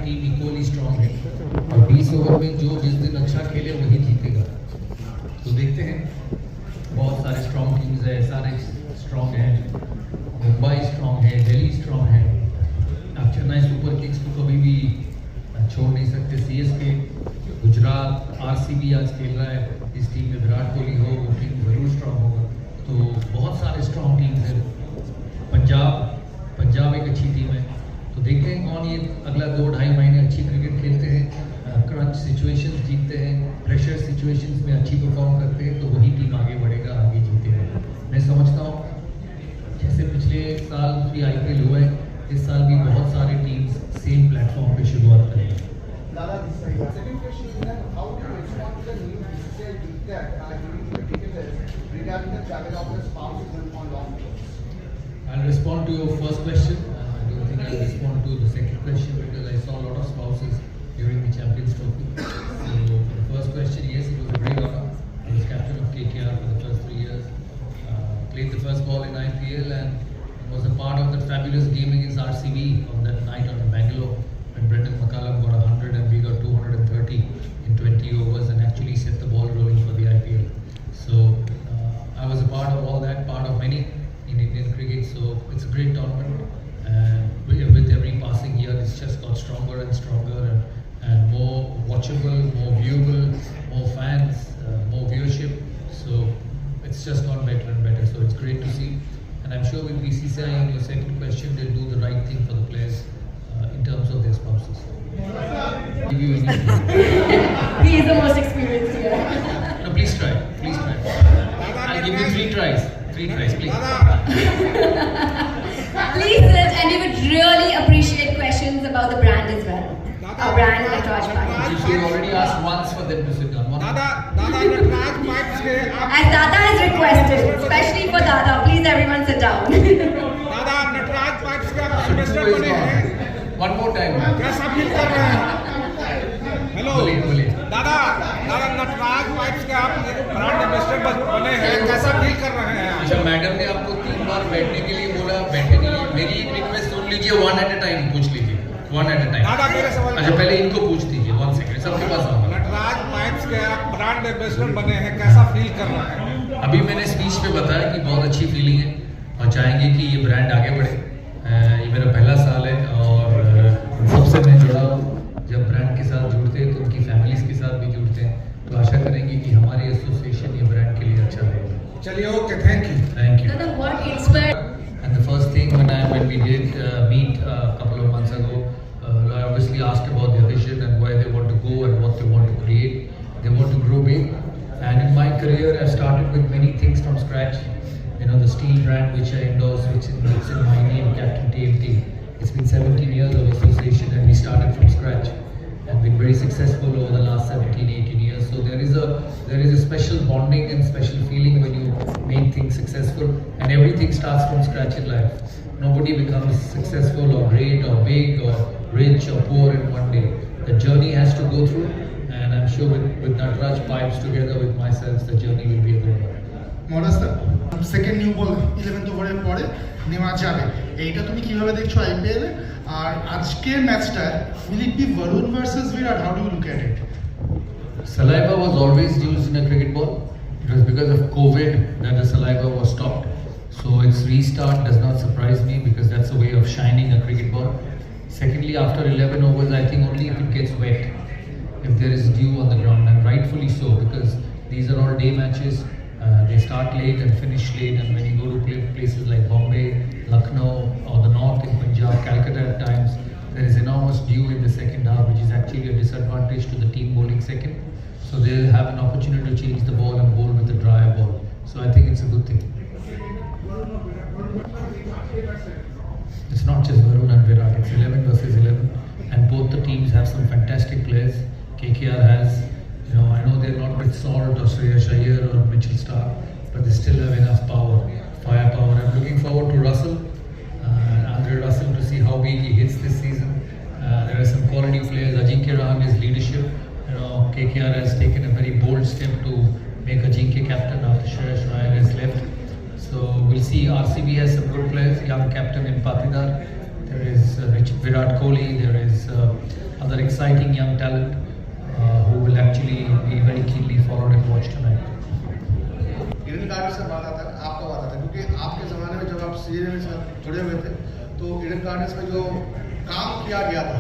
Team equally strong है और 20 over में जो जिस दिन अच्छा खेले वही जीतेगा। तो देखते हैं, बहुत सारे स्ट्रांग टीम्स है, सारे स्ट्रांग है, मुंबई स्ट्रांग है, दिल्ली स्ट्रांग है। आप चेन्नई सुपर किंग्स को कभी भी छोड़ नहीं सकते। सीएसके, गुजरात, आरसीबी आज खेल रहा है, इस टीम में विराट कोहली हो, वो टीम जरूर स्ट्रांग होगा। तो बहुत सारे स्ट्रांग टीम्स हैं। पंजाब एक अच्छी टीम है। तो देखते हैं कौन ये अगला 2-2.5 महीने अच्छी क्रिकेट खेलते हैं, क्रंच सिचुएशंस जीतते हैं, प्रेशर सिचुएशंस में अच्छी परफॉर्म करते हैं, तो वही टीम आगे बढ़ेगा, आगे जीतेगा। मैं समझता हूँ जैसे पिछले साल भी आईपीएल हुआ है, इस साल भी बहुत सारे टीम्स सेम प्लेटफॉर्म पे शुरुआत करेंगे। I'll respond to your first question. I don't think I'll respond to the second question because I saw a lot of spouses during the Champions Trophy. So the first question, yes, it was a great honor. I was captain of KKR for the first 3 years. Played the first ball in IPL and was a part of that fabulous game against RCB on that night on Bangalore when Brendan McCullum got 100 and we got 230 in 20 overs and actually set the ball rolling for the IPL. So I was a part of all that, part of many in Indian cricket, so it's a great tournament, and with every passing year it's just got stronger and stronger and more watchable, more viewable, more fans, more viewership, so it's just gone better and better, so it's great to see. And I'm sure with BCCI, on your second question, they'll do the right thing for the players in terms of their spouses. Give you any He is the most experienced here. No, please try, I'll give you 3 tries, please. Please sit, and we would really appreciate questions about the brand as well. Our brand, Natraj Pipes. You should already ask once for them to sit down. Nataraj pipes के आप As Dada has requested, especially for Dada, please everyone sit down. दादा Nataraj pipes के आप ambassador बने हैं, One more time. कैसा feel कर रहे हैं? हेलो बोलिए। दादा नटराज पाइप्स के आप ब्रांड एम्बेसडर बने हैं, कैसा फील कर रहे हैं? अच्छा, मैडम ने आपको 3 बार बैठने के लिए बोला, बैठने के लिए मेरी एक रिक्वेस्ट सुन लीजिए, 1 at a time पूछ लीजिए, 1 at a time। दादा मेरे सवाल, अच्छा पहले इनको पूछ दीजिए, 1 सेकंड, सबके पास आऊंगा। नटराज पाइप्स के आप ब्रांड एम्बेसडर बने हैं, कैसा फील कर रहे हैं? अभी मैंने स्पीच पे बताया कि बहुत अच्छी फीलिंग है और चाहेंगे कि ये ब्रांड आगे बढ़े। ये मेरा पहला साल है और सबसे मैं जुड़ा हूँ। जब ब्रांड के साथ जुड़ते हैं तो उनकी फैमिलीज के साथ भी जुड़ते हैं, तो आशा करेंगे कि हमारी एसोसिएशन ये ब्रांड के लिए अच्छा रहेगा। चलिए okay, thank you. Dada, what inspired? And the first thing when we did meet a couple of months ago, I obviously asked about their vision and where they want to go and what they want to create. They want to grow big. And in my career, I started with many things from scratch. You know, the steel brand which I endorse, which is in my name, Captain TMT. It's been 17 years of association and we started from scratch and been very successful over the last 17-18 years. So there is a special bonding and special feeling when you make things successful, and everything starts from scratch in life. Nobody becomes successful or great or big or rich or poor in one day. The journey has to go through, and I'm sure with Natraj Pipes together with myself, the journey will be a good one. মরাস্তা second new ball 11th ওভারের পরে নেওয়া যাবে, এইটা তুমি কিভাবে দেখছো IPL? আর আজকের ম্যাচটা will it be Varun versus Virat? How do you look at it? Saliva was always used in a cricket ball. It was because of COVID that the saliva was stopped. So its restart does not surprise me because that's a way of shining a cricket ball. Secondly, after 11 overs, I think only if it gets wet, if there is dew on the ground, and rightfully so because these are all day matches. They start late and finish late, and when you go to places like Bombay, Lucknow or the north in Punjab, Calcutta at times, there is enormous dew in the second half, which is actually a disadvantage to the team bowling second. So they'll have an opportunity to change the ball and bowl with a drier ball. So I think it's a good thing. It's not just Varun and Virat, it's 11 versus 11, and both the teams have some fantastic players. KKR has, you know, I know they're not with Salt or Shreyas Iyer or Mitchell Starc, but they still have enough firepower. I'm looking forward to Russell, Andre Russell, to see how big he hits this season. There are some quality players. Ajinkya Rahane's leadership. You know, KKR has taken a very bold step to make Ajinkya captain after Shreyas Iyer has left. So we'll see. RCB has some good players. Young captain in Patidar. There is Virat Kohli. There is other exciting young talent who will actually be very keenly followed and watched tonight. Eden garden से बात आता है, आपका बात आता है, क्योंकि आपके ज़माने में जब आप सीरियल में जुड़े हुए थे तो ईडन गार्डन्स में जो काम किया गया था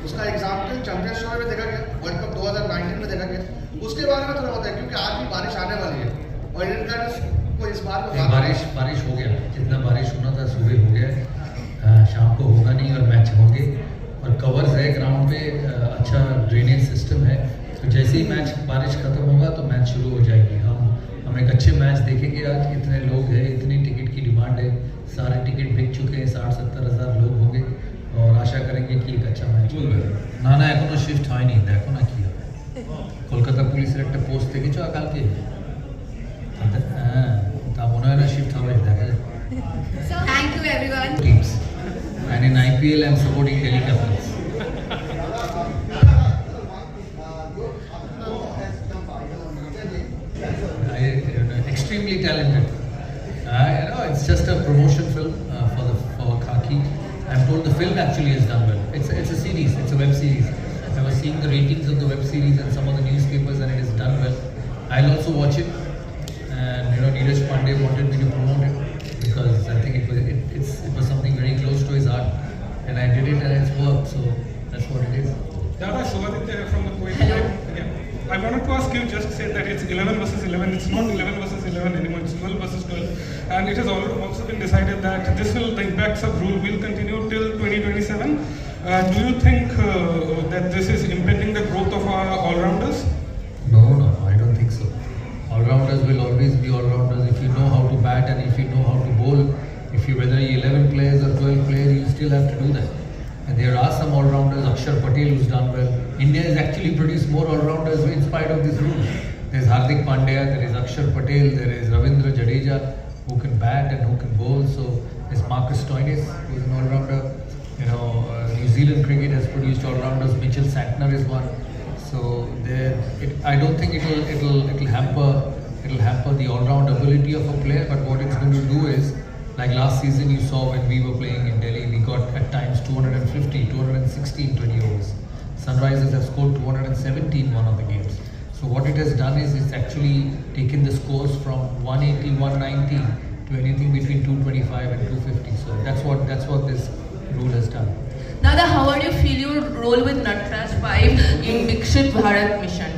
उसका एग्जाम्पल चैंपियनशिप में देखा गया, वर्ल्ड कप 2019 में देखा गया। उसके बारे में थोड़ा बताएं, क्योंकि आज भी बारिश आने वाली है और ईडन गार्डन्स को इस बार में बारिश हो गया, जितना बारिश होना था सुबह हो गया, शाम को होगा नहीं और मैच होंगे और कवर्स है ग्राउंड पे, अच्छा ड्रेनेज सिस्टम है, तो जैसे ही मैच बारिश खत्म होगा तो मैच शुरू हो जाएगी। हम एक अच्छे मैच देखेंगे। आज इतने लोग हैं, इतनी टिकट की डिमांड है, सारे टिकट बिक चुके हैं, 60-70 हज़ार लोग होंगे और आशा करेंगे कि एक अच्छा मैच होगा। ना एखोनो शिफ्ट হয় নি, দেখো না কি হবে। কলকাতা পুলিশের একটা পোস্ট দেখেছো কালকে? হ্যাঁ, তা মনে হয় না শিফট হবে, দেখা যাক। So thank you everyone. Teams. And in IPL, I'm supporting Delhi Capitals. Extremely talented. It's just a promotion film for Khaki. I'm told the film actually has done well. It's a series. It's a web series. I was seeing the ratings of the web series and some of the newspapers, and it has done well. I'll also watch it. And Neeraj Pandey wanted me to promote it because I think it was something very close to his heart, and I did it and it's worked. So that's what it is. Dada Shobhaditya from the Kuwait. Hello. Yeah. I wanted to ask you, just say that it's 11 versus 11. It's not 11 versus 11 anymore. It's 12 versus 12. And it has also been decided that the impacts of rule will continue till 2027. Do you think that this is impeding the growth of our all-rounders? No, I don't think so. All-rounders will always be all-rounders if you know how to bat and if you know how to bowl. Whether you're 11 players or 12 players, you still have to do that. And there are some all-rounders, Akshar Patel who's done well. India has actually produced more all-rounders in spite of this rule. There's Hardik Pandya, there is Akshar Patel, there is Ravindra Jadeja who can bat and who can bowl. So there's Marcus Stoinis who's an all-rounder. New Zealand cricket has produced all-rounders. Mitchell Santner is one. So I don't think it'll hamper the all-round ability of a player. But what it's going to do is, like last season you saw when we were playing in Delhi, we got at times 250, 216 20 overs. Sunrisers have scored 217 one of the games. So what it has done is it's actually taken the scores from 180, 190 to anything between 225 and 250. So that's what this rule has done. Dada, how would you feel your role with Natraj 5 in Viksit Bharat mission?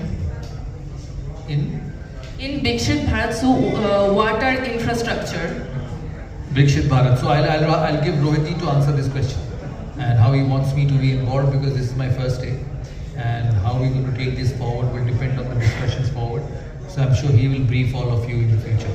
In Viksit Bharat, so water infrastructure. Viksit Bharat. So I'll give Rohit to answer this question and how he wants me to be involved, because this is my first day, and how we're going to take this forward will depend on the discussions forward. So I'm sure he will brief all of you in the future.